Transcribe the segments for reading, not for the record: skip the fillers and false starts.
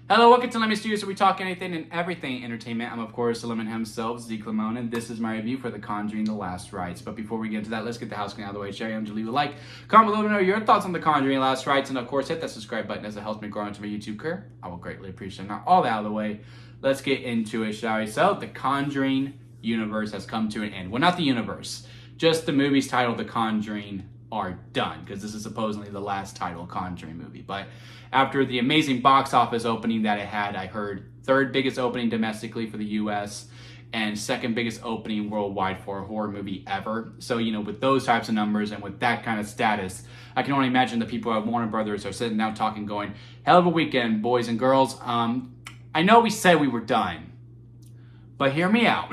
Hello, welcome to Lemon Studios, where we talk anything and everything entertainment. I'm, of course, the Lemon himself, Zeke Lemon, and this is my review for The Conjuring: The Last Rites. But before we get into that, let's get the house clean out of the way. Share, to leave a like, comment below to know your thoughts on The Conjuring: Last Rites, and of course, hit that subscribe button as it helps me grow into my YouTube career. I will greatly appreciate it. Now, all that out of the way, let's get into it, shall we? So, The Conjuring universe has come to an end. Well, not the universe, just the movies titled The Conjuring are done, because this is supposedly the last title Conjuring movie. But after the amazing box office opening that it had, I heard third biggest opening domestically for the US and second biggest opening worldwide for a horror movie ever. So, with those types of numbers and with that kind of status, I can only imagine the people at Warner Brothers are sitting down talking, going, hell of a weekend, boys and girls. I know we said we were done, but hear me out.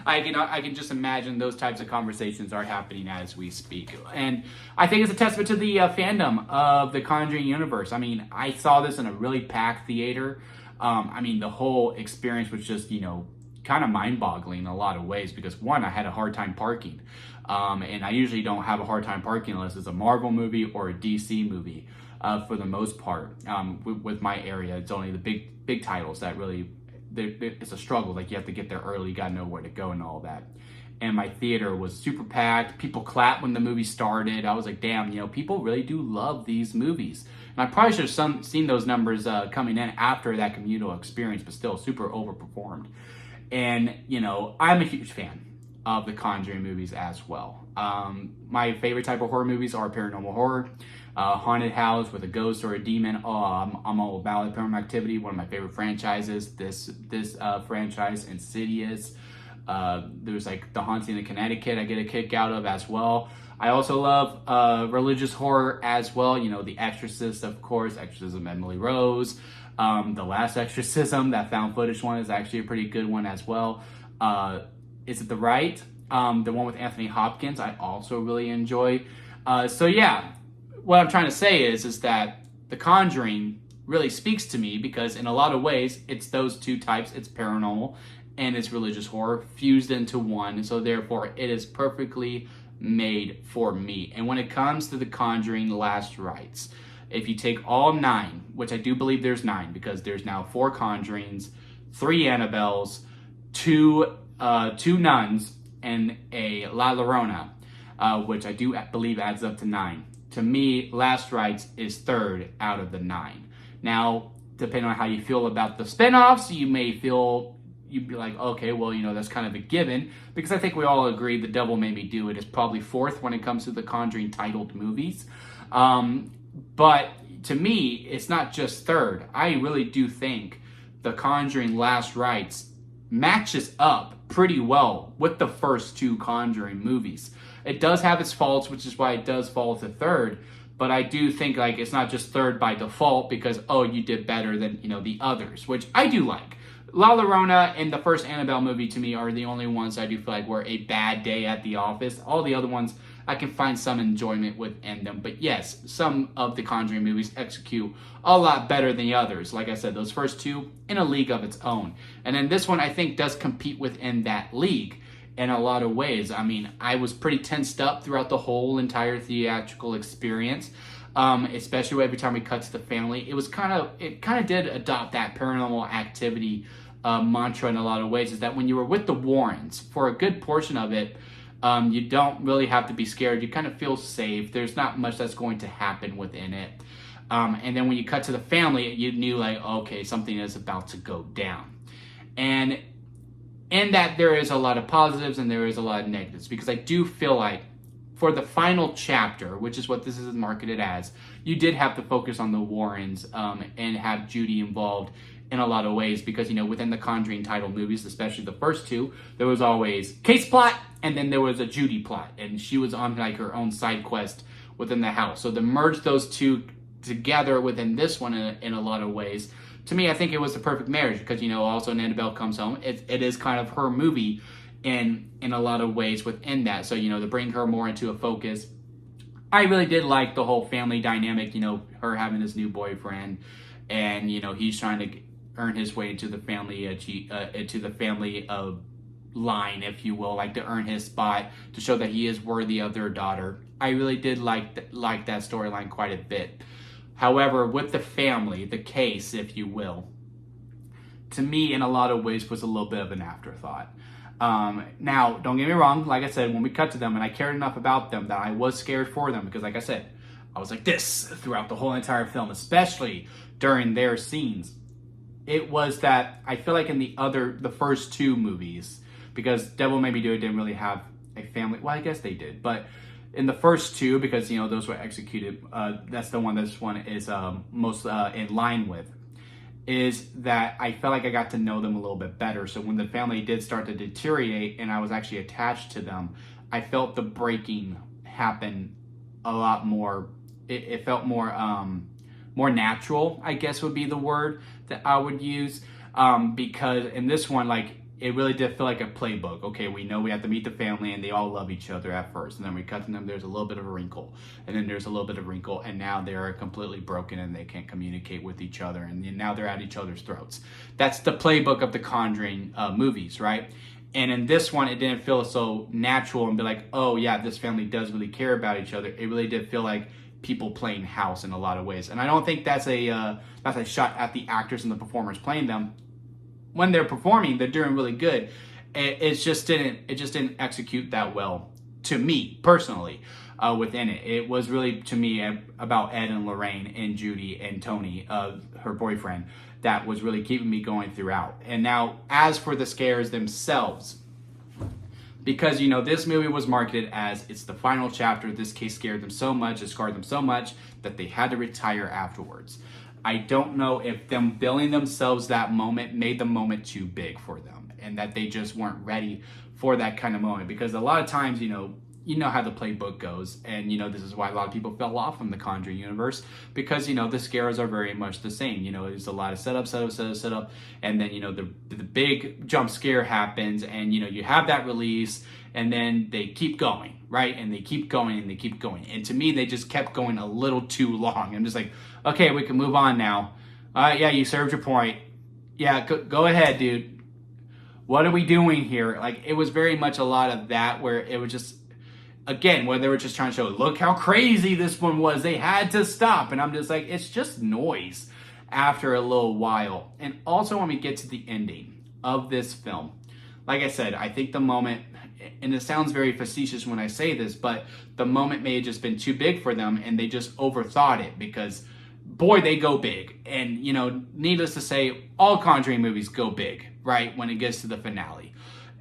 I can just imagine those types of conversations are happening as we speak. And I think it's a testament to the fandom of the Conjuring universe. I mean, I saw this in a really packed theater. The whole experience was just, kind of mind-boggling in a lot of ways because, one, I had a hard time parking. And I usually don't have a hard time parking unless it's a Marvel movie or a DC movie for the most part. With my area, it's only the big titles that really... it's a struggle. Like, you have to get there early, you gotta know where to go and all that. And my theater was super packed. People clapped when the movie started. I was like, damn, people really do love these movies. And I probably should have seen those numbers coming in after that communal experience, but still super overperformed. And, I'm a huge fan of the Conjuring movies as well. My favorite type of horror movies are paranormal horror, haunted house with a ghost or a demon. I'm all about it. Paranormal Activity, one of my favorite franchises. This franchise, Insidious. There's like The Haunting of Connecticut I get a kick out of as well. I also love religious horror as well. The Exorcist, of course, Exorcism Emily Rose. The Last Exorcism, that found footage one, is actually a pretty good one as well. Is it The Rite? The one with Anthony Hopkins, I also really enjoy. What I'm trying to say is that The Conjuring really speaks to me because in a lot of ways, it's those two types. It's paranormal and it's religious horror fused into one. So therefore, it is perfectly made for me. And when it comes to The Conjuring: Last Rites, if you take all 9, which I do believe there's 9 because there's now 4 Conjurings, 3 Annabelles, 2 nuns, and a La Llorona, which I do believe adds up to 9. To me, Last Rites is third out of the 9. Now, depending on how you feel about the spinoffs, you'd be like, okay, well, that's kind of a given, because I think we all agree The Devil Made Me Do It is probably fourth when it comes to the Conjuring titled movies. But to me, it's not just third. I really do think The Conjuring: Last Rites matches up pretty well with the first 2 Conjuring movies. It does have its faults, which is why it does fall to third. But I do think it's not just third by default because, you did better than, the others, which I do like. La Llorona and the first Annabelle movie to me are the only ones I do feel like were a bad day at the office. All the other ones, I can find some enjoyment within them. But yes, some of the Conjuring movies execute a lot better than the others. Like I said, those first 2 in a league of its own. And then this one, I think, does compete within that league in a lot of ways. I was pretty tensed up throughout the whole entire theatrical experience, especially every time we cut to the family. It kind of did adopt that Paranormal Activity mantra in a lot of ways, is that when you were with the Warrens, for a good portion of it, you don't really have to be scared. You kind of feel safe. There's not much that's going to happen within it. And then when you cut to the family, you knew okay, something is about to go down. And in that, there is a lot of positives and there is a lot of negatives, because I do feel like for the final chapter, which is what this is marketed as, you did have to focus on the Warrens and have Judy involved in a lot of ways, because within the Conjuring title movies, especially the first 2, there was always case plot and then there was a Judy plot, and she was on her own side quest within the house. So to merge those 2 together within this one in a lot of ways, to me, I think it was the perfect marriage, because also Annabelle Comes Home, it is kind of her movie in a lot of ways within that. So to bring her more into a focus, I really did like the whole family dynamic. Her having this new boyfriend, and he's trying to earn his way into the family line, if you will, to earn his spot, to show that he is worthy of their daughter. I really did like that storyline quite a bit. However, with the family, the case, if you will, to me, in a lot of ways, was a little bit of an afterthought. Now, don't get me wrong. Like I said, when we cut to them, and I cared enough about them that I was scared for them because, like I said, I was like this throughout the whole entire film, especially during their scenes. It was that I feel like in the first two movies, because Devil Made Me Do It didn't really have a family. Well, I guess they did, but in the first two, because those were executed. That's the one this one is most in line with. Is that I felt like I got to know them a little bit better. So when the family did start to deteriorate and I was actually attached to them, I felt the breaking happen a lot more. It felt more natural, I guess would be the word that I would use. Because in this one, like, it really did feel like a playbook. Okay, we know we have to meet the family and they all love each other at first. And then we cut to them, there's a little bit of a wrinkle. And then there's a little bit of wrinkle. And now they're completely broken and they can't communicate with each other. And now they're at each other's throats. That's the playbook of the Conjuring movies, right? And in this one, it didn't feel so natural and be like, oh yeah, this family does really care about each other. It really did feel like people playing house in a lot of ways. And I don't think that's a shot at the actors and the performers playing them. When they're performing, they're doing really good. It just didn't execute that well to me personally within it. It was really, to me, about Ed and Lorraine and Judy and Tony, her boyfriend, that was really keeping me going throughout. And now, as for the scares themselves, because this movie was marketed as it's the final chapter, this case scared them so much, it scarred them so much that they had to retire afterwards. I don't know if them billing themselves that moment made the moment too big for them and that they just weren't ready for that kind of moment. Because a lot of times, you know how the playbook goes. And, this is why a lot of people fell off from the Conjuring universe because, the scares are very much the same. There's a lot of setup. And then, the big jump scare happens and, you have that release and then they keep going, right? And they keep going and they keep going. And to me, they just kept going a little too long. I'm just like, okay, we can move on now. Yeah, you served your point. Yeah, go ahead, dude. What are we doing here? Like, it was very much a lot of that where it was just, again, where they were just trying to show, look how crazy this one was. They had to stop. And I'm just like, it's just noise after a little while. And also when we get to the ending of this film, like I said, I think the moment, and it sounds very facetious when I say this, but the moment may have just been too big for them and they just overthought it because, boy, they go big. And, needless to say, all Conjuring movies go big, right, when it gets to the finale.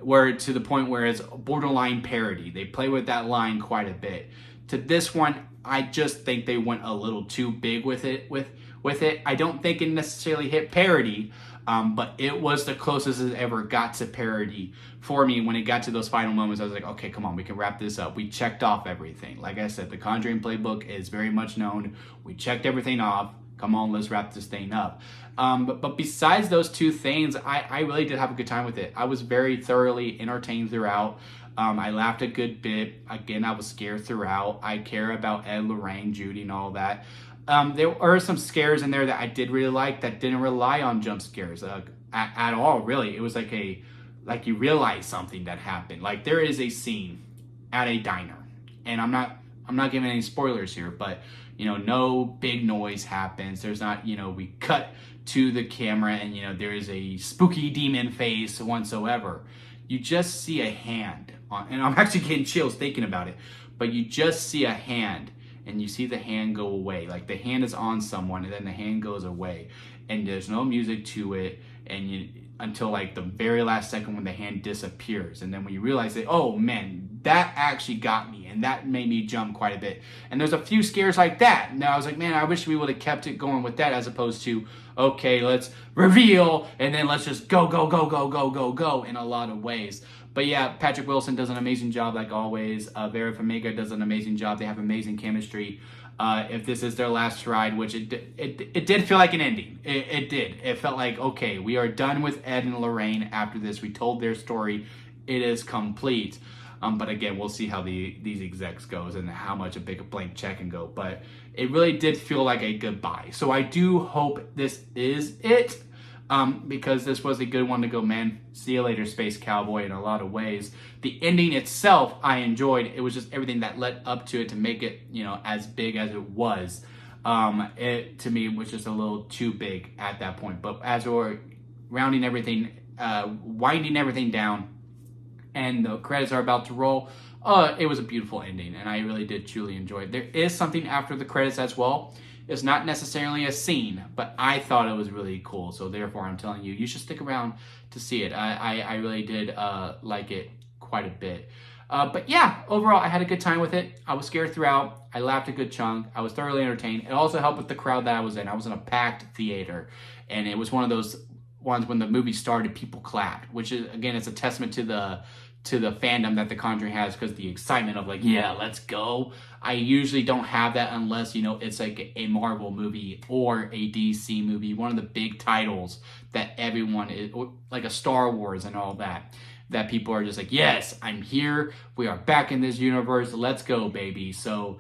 Where to the point where it's borderline parody. They play with that line quite a bit. To this one, I just think they went a little too big with it. I don't think it necessarily hit parody, but it was the closest it ever got to parody for me. When it got to those final moments, I was like, okay, come on, we can wrap this up. We checked off everything. Like I said, the Conjuring playbook is very much known. We checked everything off. Come on, let's wrap this thing up. But besides those two things, I really did have a good time with it. I was very thoroughly entertained throughout. I laughed a good bit. Again, I was scared throughout. I care about Ed, Lorraine, Judy, and all that. There are some scares in there that I did really like that didn't rely on jump scares at all, really. It was like you realize something that happened. Like, there is a scene at a diner, and I'm not giving any spoilers here, but no big noise happens. There's not, we cut to the camera and, there is a spooky demon face whatsoever. You just see a hand and I'm actually getting chills thinking about it, but you just see a hand and you see the hand go away. Like, the hand is on someone and then the hand goes away and there's no music to it until like the very last second when the hand disappears. And then when you realize that, oh man, that actually got me and that made me jump quite a bit. And there's a few scares like that. Now I was like, man, I wish we would have kept it going with that as opposed to, okay, let's reveal and then let's just go in a lot of ways. But yeah, Patrick Wilson does an amazing job like always. Vera Farmiga does an amazing job. They have amazing chemistry. If this is their last ride, which it did feel like an ending. It did. It felt like, okay, we are done with Ed and Lorraine after this. We told their story. It is complete. But again, we'll see how these execs goes and how much a big blank check can go. But it really did feel like a goodbye. So I do hope this is it. Because this was a good one to go, man, see you later, Space Cowboy, in a lot of ways. The ending itself, I enjoyed. It was just everything that led up to it to make it, as big as it was. It to me was just a little too big at that point. But as we're rounding everything, winding everything down, and the credits are about to roll, it was a beautiful ending, and I really did truly enjoy it. There is something after the credits as well. It's not necessarily a scene, but I thought it was really cool. So therefore, I'm telling you, you should stick around to see it. I really did like it quite a bit. But yeah, overall, I had a good time with it. I was scared throughout. I laughed a good chunk. I was thoroughly entertained. It also helped with the crowd that I was in. I was in a packed theater, and it was one of those ones when the movie started, people clapped, which is, again, it's a testament to the fandom that The Conjuring has, because the excitement of like, yeah, let's go. I usually don't have that unless, it's like a Marvel movie or a DC movie, one of the big titles that everyone is, like a Star Wars and all that people are just like, yes, I'm here. We are back in this universe. Let's go, baby. So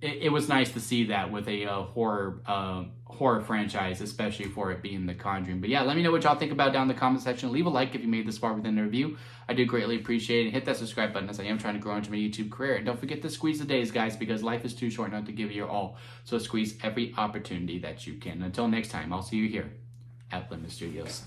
it was nice to see that with a horror franchise, especially for it being The Conjuring. But yeah, let me know what y'all think about it down in the comment section. Leave a like if you made this far within the review. I do greatly appreciate it. Hit that subscribe button, as I am trying to grow into my YouTube career. And don't forget to squeeze the days, guys, because life is too short not to give your all. So squeeze every opportunity that you can. Until next time, I'll see you here at Limit Studios.